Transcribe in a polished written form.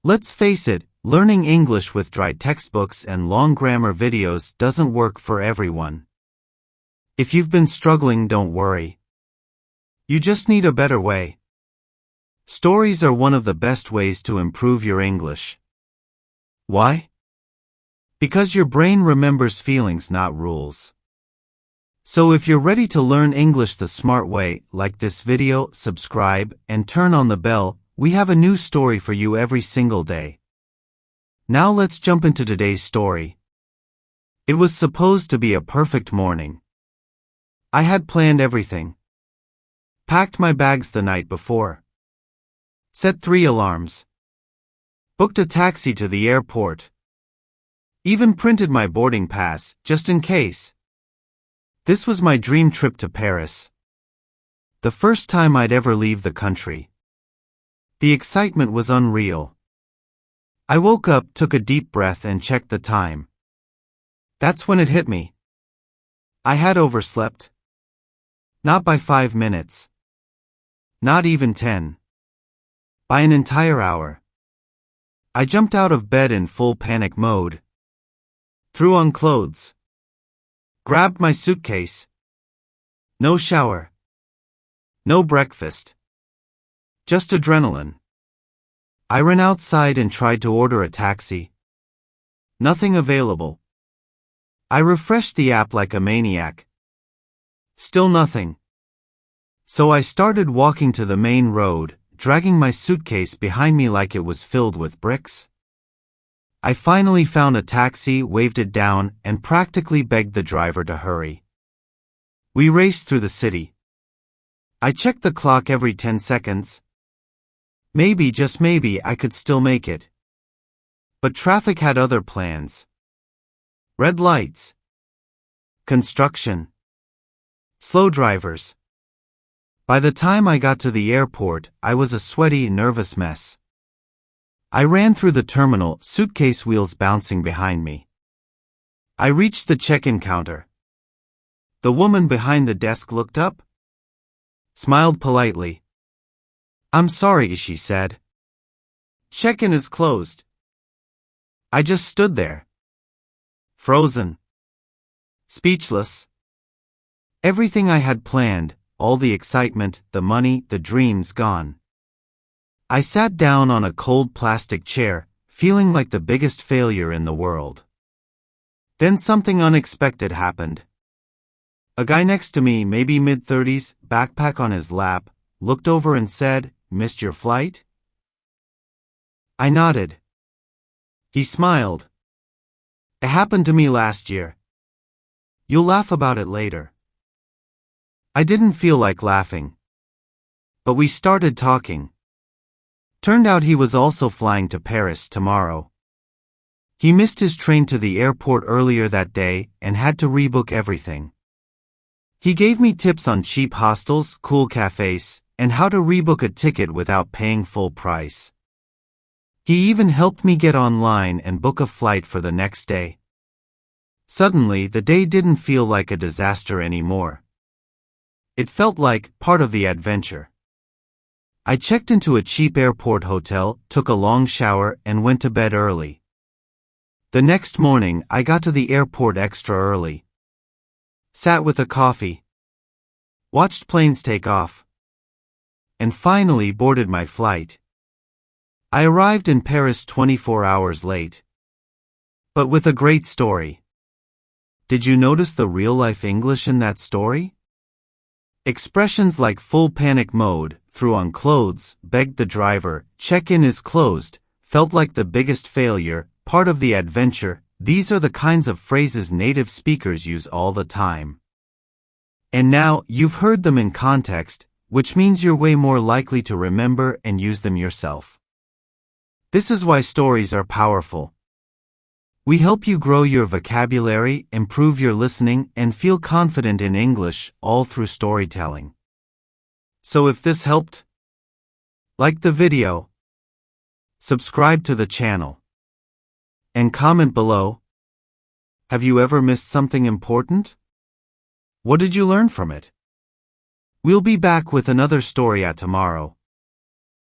Let's face it, learning English with dry textbooks and long grammar videos doesn't work for everyone. If you've been struggling, don't worry. You just need a better way. Stories are one of the best ways to improve your English. Why? Because your brain remembers feelings, not rules. So if you're ready to learn English the smart way, like this video, subscribe, and turn on the bell. We have a new story for you every single day. Now let's jump into today's story. It was supposed to be a perfect morning. I had planned everything. Packed my bags the night before. Set 3 alarms. Booked a taxi to the airport. Even printed my boarding pass, just in case. This was my dream trip to Paris. The first time I'd ever leave the country. The excitement was unreal. I woke up, took a deep breath, and checked the time. That's when it hit me. I had overslept. Not by 5 minutes. Not even 10. By an entire hour. I jumped out of bed in full panic mode. Threw on clothes. Grabbed my suitcase. No shower. No breakfast. Just adrenaline. I ran outside and tried to order a taxi. Nothing available. I refreshed the app like a maniac. Still nothing. So I started walking to the main road, dragging my suitcase behind me like it was filled with bricks. I finally found a taxi, waved it down, and practically begged the driver to hurry. We raced through the city. I checked the clock every 10 seconds. Maybe, just maybe, I could still make it. But traffic had other plans. Red lights. Construction. Slow drivers. By the time I got to the airport, I was a sweaty, nervous mess. I ran through the terminal, suitcase wheels bouncing behind me. I reached the check-in counter. The woman behind the desk looked up, smiled politely. "I'm sorry," she said. "Check-in is closed." I just stood there. Frozen. Speechless. Everything I had planned, all the excitement, the money, the dreams, gone. I sat down on a cold plastic chair, feeling like the biggest failure in the world. Then something unexpected happened. A guy next to me, maybe mid-30s, backpack on his lap, looked over and said, "Missed your flight?" I nodded. He smiled. "It happened to me last year. You'll laugh about it later." I didn't feel like laughing. But we started talking. Turned out he was also flying to Paris tomorrow. He missed his train to the airport earlier that day and had to rebook everything. He gave me tips on cheap hostels, cool cafes, and how to rebook a ticket without paying full price. He even helped me get online and book a flight for the next day. Suddenly, the day didn't feel like a disaster anymore. It felt like part of the adventure. I checked into a cheap airport hotel, took a long shower, and went to bed early. The next morning, I got to the airport extra early. Sat with a coffee. Watched planes take off. And finally boarded my flight. I arrived in Paris 24 hours late. But with a great story. Did you notice the real-life English in that story? Expressions like full panic mode, threw on clothes, begged the driver, check-in is closed, felt like the biggest failure, part of the adventure. These are the kinds of phrases native speakers use all the time. And now, you've heard them in context, which means you're way more likely to remember and use them yourself. This is why stories are powerful. We help you grow your vocabulary, improve your listening, and feel confident in English, all through storytelling. So if this helped, like the video, subscribe to the channel, and comment below. Have you ever missed something important? What did you learn from it? We'll be back with another story tomorrow.